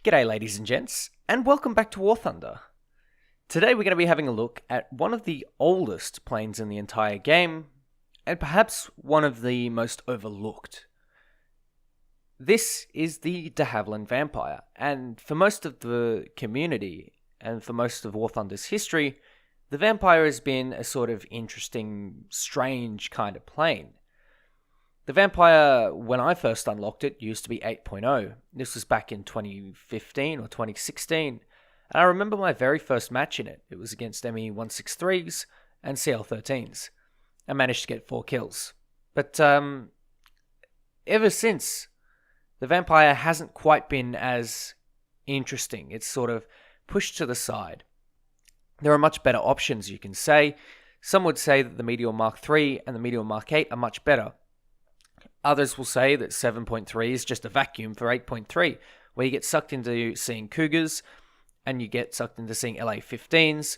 G'day ladies and gents, and welcome back to War Thunder. Today we're going to be having a look at one of the oldest planes in the entire game, and perhaps one of the most overlooked. This is the de Havilland Vampire, and for most of the community, and for most of War Thunder's history, the Vampire has been a sort of interesting, strange kind of plane. The Vampire, when I first unlocked it, used to be 8.0. This was back in 2015 or 2016. And I remember my very first match in it. It was against ME-163s and CL-13s. I managed to get 4 kills. But ever since, the Vampire hasn't quite been as interesting. It's sort of pushed to the side. There are much better options, you can say. Some would say that the Meteor Mark III and the Meteor Mark VIII are much better. Others will say that 7.3 is just a vacuum for 8.3, where you get sucked into seeing Cougars, and you get sucked into seeing LA-15s,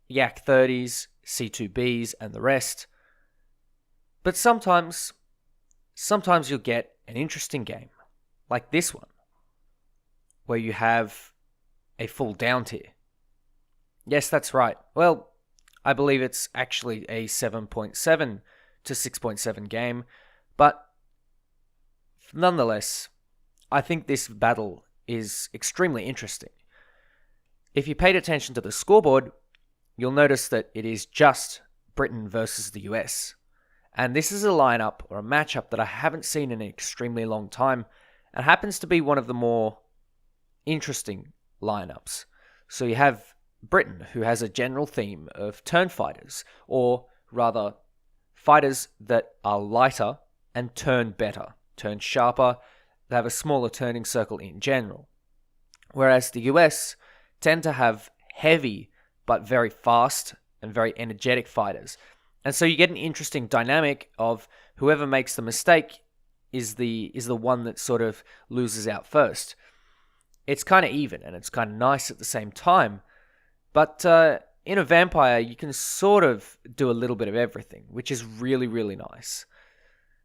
Yak 30s, C2Bs, and the rest. But sometimes you'll get an interesting game, like this one, where you have a full down tier. Yes, that's right. Well, I believe it's actually a 7.7 to 6.7 game, but nonetheless, I think this battle is extremely interesting. If you paid attention to the scoreboard, you'll notice that it is just Britain versus the US. And this is a lineup or a matchup that I haven't seen in an extremely long time, and happens to be one of the more interesting lineups. So you have Britain, who has a general theme of turn fighters, or rather, fighters that are lighter and turn better. Turn sharper, they have a smaller turning circle in general. Whereas the US tend to have heavy but very fast and very energetic fighters. And so you get an interesting dynamic of whoever makes the mistake is the one that sort of loses out first. It's kind of even and it's kind of nice at the same time. But in a Vampire, you can sort of do a little bit of everything, which is really, really nice.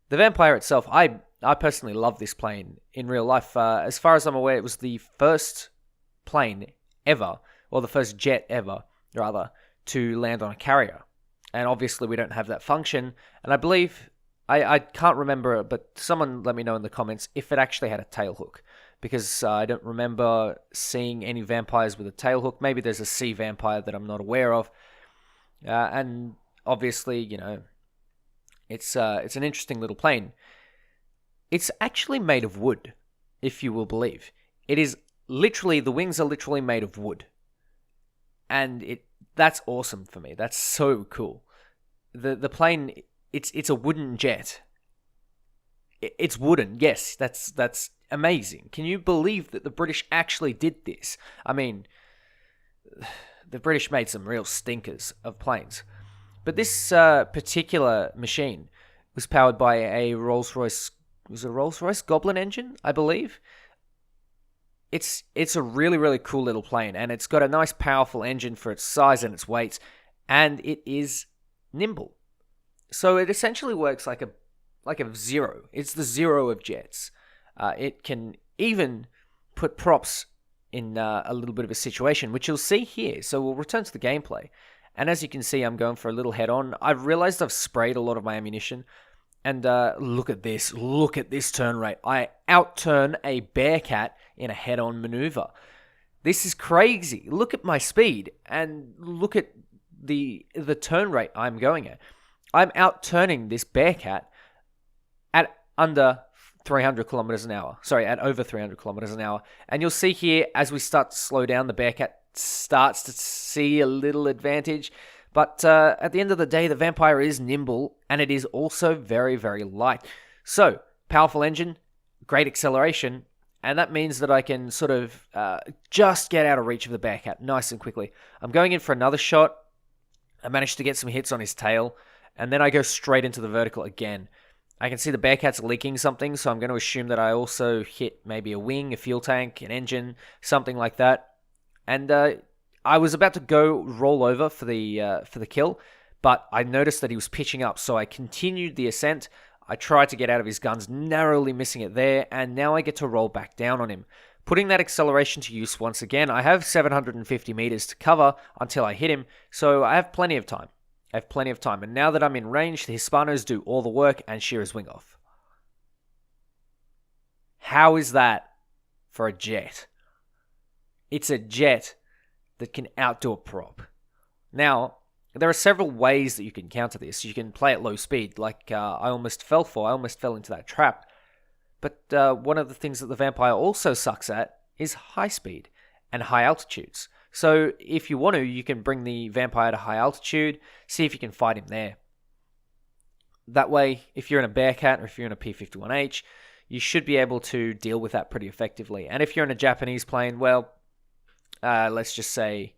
The Vampire itself, I personally love this plane in real life. As far as I'm aware, it was the first plane ever, or the first jet ever, rather, to land on a carrier. And obviously we don't have that function. And I believe, I can't remember, but someone let me know in the comments if it actually had a tailhook. Because I don't remember seeing any vampires with a tailhook. Maybe there's a sea vampire that I'm not aware of. And obviously, you know, it's an interesting little plane. It's actually made of wood, if you will believe. It is literally, the wings are literally made of wood. And that's awesome for me. That's so cool. The plane, it's a wooden jet. It's wooden, yes, that's amazing. Can you believe that the British actually did this? I mean, the British made some real stinkers of planes. But this particular machine was powered by a Rolls-Royce, was it a Rolls-Royce Goblin engine, I believe? It's a really, really cool little plane, and it's got a nice powerful engine for its size and its weight, and it is nimble. So it essentially works like a Zero. It's the Zero of jets. It can even put props in a little bit of a situation, which you'll see here. So we'll return to the gameplay. And as you can see, I'm going for a little head-on. I've realized I've sprayed a lot of my ammunition. And look at this. Look at this turn rate. I outturn a Bearcat in a head-on maneuver. This is crazy. Look at my speed. And look at the turn rate I'm going at. I'm outturning this Bearcat at under 300 kilometers an hour. Sorry, at over 300 kilometers an hour. And you'll see here, as we start to slow down, the Bearcat starts to see a little advantage. But at the end of the day, the Vampire is nimble, and it is also very, very light. So, powerful engine, great acceleration, and that means that I can sort of just get out of reach of the Bearcat nice and quickly. I'm going in for another shot. I managed to get some hits on his tail, and then I go straight into the vertical again. I can see the Bearcat's leaking something, so I'm going to assume that I also hit maybe a wing, a fuel tank, an engine, something like that. And I was about to go roll over for the kill, but I noticed that he was pitching up, so I continued the ascent. I tried to get out of his guns, narrowly missing it there, and now I get to roll back down on him. Putting that acceleration to use once again, I have 750 meters to cover until I hit him, so I have plenty of time. And now that I'm in range, the Hispanos do all the work and shear his wing off. How is that for a jet? It's a jet that can outdo a prop. Now, there are several ways that you can counter this. You can play at low speed, like I almost fell into that trap. But one of the things that the Vampire also sucks at is high speed and high altitudes. So if you want to, you can bring the Vampire to high altitude, see if you can fight him there. That way, if you're in a Bearcat or if you're in a P-51H, you should be able to deal with that pretty effectively. And if you're in a Japanese plane, well, let's just say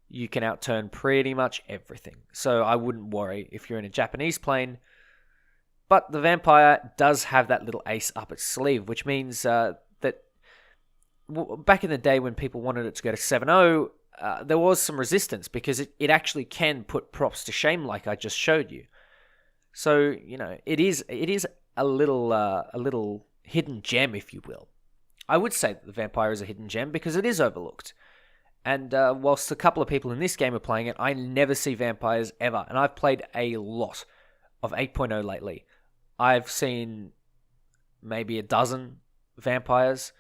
you can outturn pretty much everything. So I wouldn't worry if you're in a Japanese plane. But the Vampire does have that little ace up its sleeve, which means that back in the day when people wanted it to go to 7-0, there was some resistance because it actually can put props to shame, like I just showed you. So it is a little hidden gem, if you will. I would say that the Vampire is a hidden gem because it is overlooked. And whilst a couple of people in this game are playing it, I never see Vampires ever, and I've played a lot of 8.0 lately. I've seen maybe a dozen Vampires,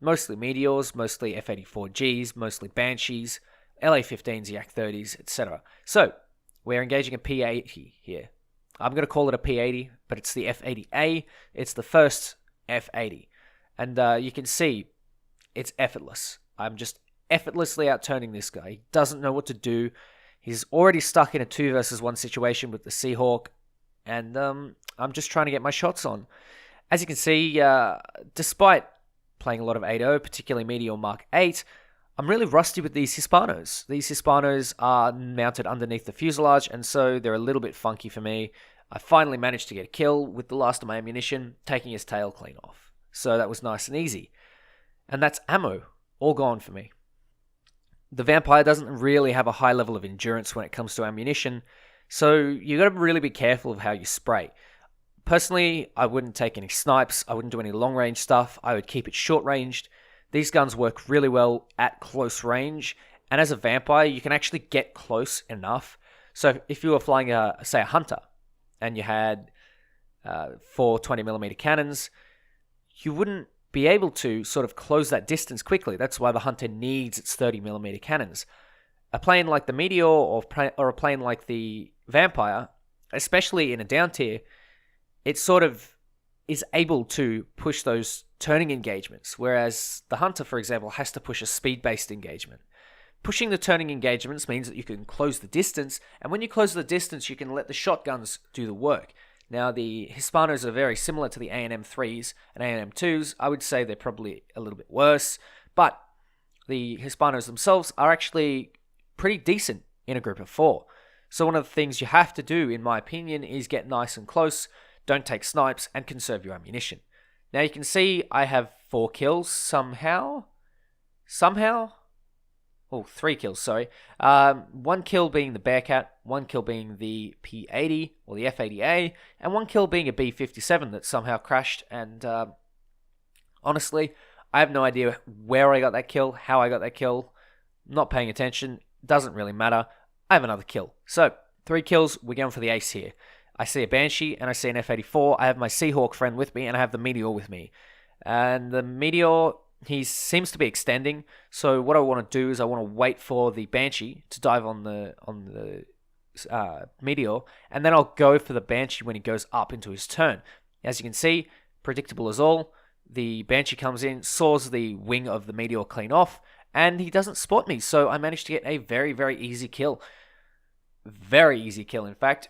mostly Meteors, mostly F-84Gs, mostly Banshees, LA-15s, Yak-30s, etc. So, we're engaging a P-80 here. I'm going to call it a P-80, but it's the F-80A. It's the first F-80. And you can see it's effortless. I'm just effortlessly outturning this guy. He doesn't know what to do. He's already stuck in a 2 versus 1 situation with the Seahawk. And I'm just trying to get my shots on. As you can see, despite playing a lot of 8.0, particularly Meteor Mark 8, I'm really rusty with these Hispanos. These Hispanos are mounted underneath the fuselage, and so they're a little bit funky for me. I finally managed to get a kill with the last of my ammunition, taking his tail clean off. So that was nice and easy. And that's ammo, all gone for me. The Vampire doesn't really have a high level of endurance when it comes to ammunition, so you got to really be careful of how you spray. Personally, I wouldn't take any snipes, I wouldn't do any long-range stuff, I would keep it short-ranged. These guns work really well at close range, and as a Vampire, you can actually get close enough. So if you were flying, say, a Hunter, and you had 4 20mm cannons, you wouldn't be able to sort of close that distance quickly. That's why the Hunter needs its 30mm cannons. A plane like the Meteor or a plane like the Vampire, especially in a down tier, it sort of is able to push those turning engagements, whereas the Hunter, for example, has to push a speed-based engagement. Pushing the turning engagements means that you can close the distance, and when you close the distance, you can let the shotguns do the work. Now, the Hispanos are very similar to the A&M3s and A&M2s. I would say they're probably a little bit worse, but the Hispanos themselves are actually pretty decent in a group of 4. So one of the things you have to do, in my opinion, is get nice and close, don't take snipes, and conserve your ammunition. Now, you can see I have 4 kills somehow. Oh, 3 kills, sorry. 1 kill being the Bearcat, 1 kill being the P-80 or the F-80A, and 1 kill being a B-57 that somehow crashed. And honestly, I have no idea where I got that kill, how I got that kill. Not paying attention, doesn't really matter. I have another kill. So, 3 kills, we're going for the ace here. I see a Banshee and I see an F-84. I have my Seahawk friend with me and I have the Meteor with me. And the Meteor, he seems to be extending. So what I want to do is I want to wait for the Banshee to dive on the Meteor. And then I'll go for the Banshee when he goes up into his turn. As you can see, predictable as all. The Banshee comes in, saws the wing of the Meteor clean off. And he doesn't spot me. So I managed to get a very, very easy kill. Very easy kill, in fact.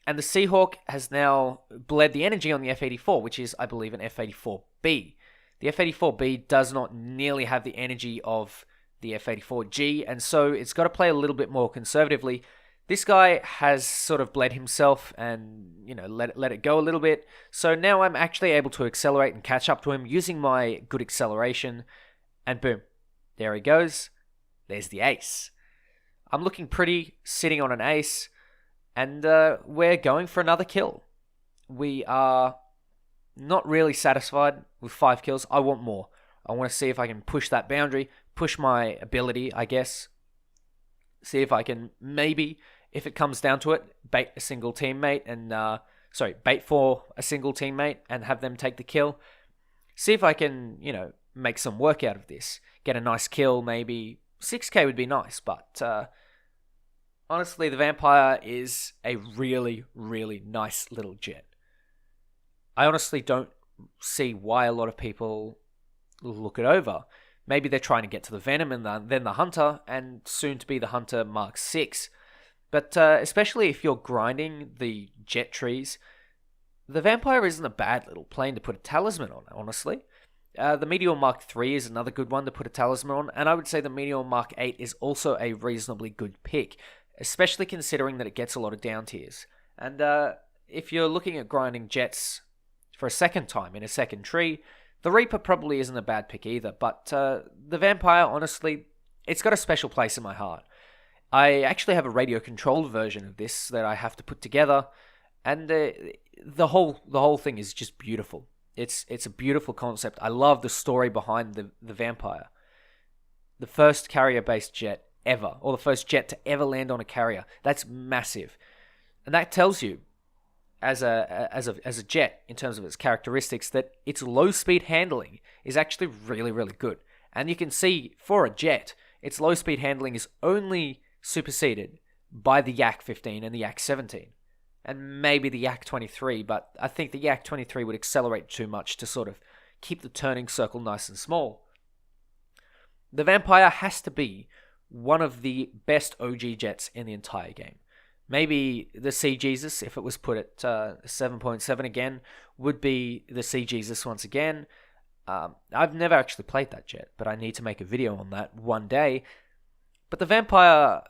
And the Seahawk has now bled the energy on the F-84, which is, I believe, an F-84B. The F-84B does not nearly have the energy of the F-84G, and so it's got to play a little bit more conservatively. This guy has sort of bled himself and, let it go a little bit. So now I'm actually able to accelerate and catch up to him using my good acceleration. And boom, there he goes. There's the ace. I'm looking pretty, sitting on an ace. And we're going for another kill. We are not really satisfied with 5 kills. I want more. I want to see if I can push that boundary, push my ability, I guess. See if I can maybe, if it comes down to it, bait a single teammate and, bait for a single teammate and have them take the kill. See if I can, make some work out of this. Get a nice kill, maybe. 6k would be nice, but honestly, the Vampire is a really, really nice little jet. I honestly don't see why a lot of people look it over. Maybe they're trying to get to the Venom and then the Hunter, and soon to be the Hunter Mark 6. But especially if you're grinding the jet trees, the Vampire isn't a bad little plane to put a talisman on, honestly. The Meteor Mark 3 is another good one to put a talisman on, and I would say the Meteor Mark 8 is also a reasonably good pick, especially considering that it gets a lot of down tiers. And if you're looking at grinding jets for a second time in a second tree, the Reaper probably isn't a bad pick either, but the Vampire, honestly, it's got a special place in my heart. I actually have a radio-controlled version of this that I have to put together, and the whole thing is just beautiful. It's a beautiful concept. I love the story behind the Vampire. The first carrier-based jet ever, or the first jet to ever land on a carrier. That's massive. And that tells you, as a jet, in terms of its characteristics, that its low-speed handling is actually really, really good. And you can see, for a jet, its low-speed handling is only superseded by the Yak 15 and the Yak 17. And maybe the Yak 23, but I think the Yak 23 would accelerate too much to sort of keep the turning circle nice and small. The Vampire has to be one of the best OG jets in the entire game. Maybe the Sea Jesus, if it was put at 7.7 again, would be the Sea Jesus once again. I've never actually played that jet, but I need to make a video on that one day. But the Vampire,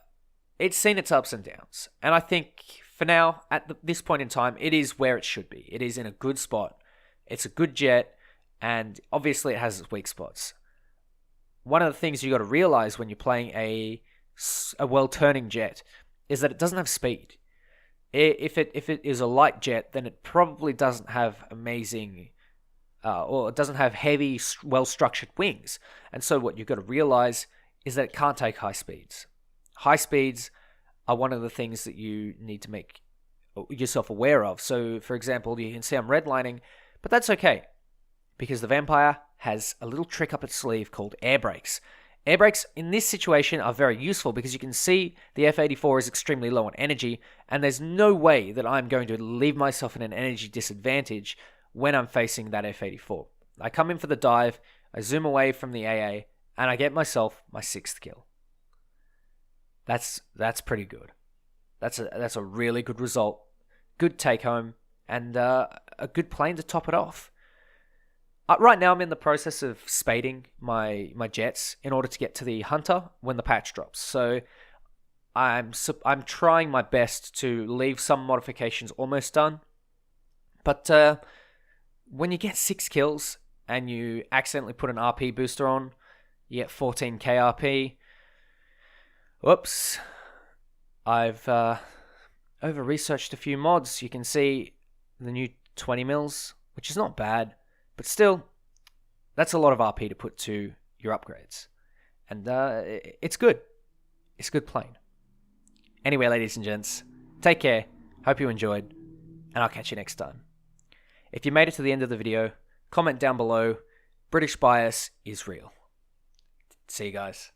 it's seen its ups and downs, and I think for now, at this point in time, it is where it should be. It is in a good spot. It's a good jet, and obviously it has its weak spots. One of the things you got to realize when you're playing a well-turning jet is that it doesn't have speed. If it is a light jet, then it probably doesn't have amazing, or it doesn't have heavy, well-structured wings. And so what you've got to realize is that it can't take high speeds. High speeds are one of the things that you need to make yourself aware of. So, for example, you can see I'm redlining, but that's okay, because the Vampire has a little trick up its sleeve called air brakes. Air brakes in this situation are very useful because you can see the F-84 is extremely low on energy, and there's no way that I'm going to leave myself in an energy disadvantage when I'm facing that F-84. I come in for the dive, I zoom away from the AA, and I get myself my 6th kill. That's pretty good. That's a really good result. Good take home, and a good plane to top it off. Right now I'm in the process of spading my jets in order to get to the Hunter when the patch drops. So I'm trying my best to leave some modifications almost done. But when you get 6 kills and you accidentally put an RP booster on, you get 14k RP. Whoops. I've over-researched a few mods. You can see the new 20 mils, which is not bad, but still, that's a lot of RP to put to your upgrades. And it's good. It's a good plane. Anyway, ladies and gents, take care. Hope you enjoyed, and I'll catch you next time. If you made it to the end of the video, comment down below. British bias is real. See you guys.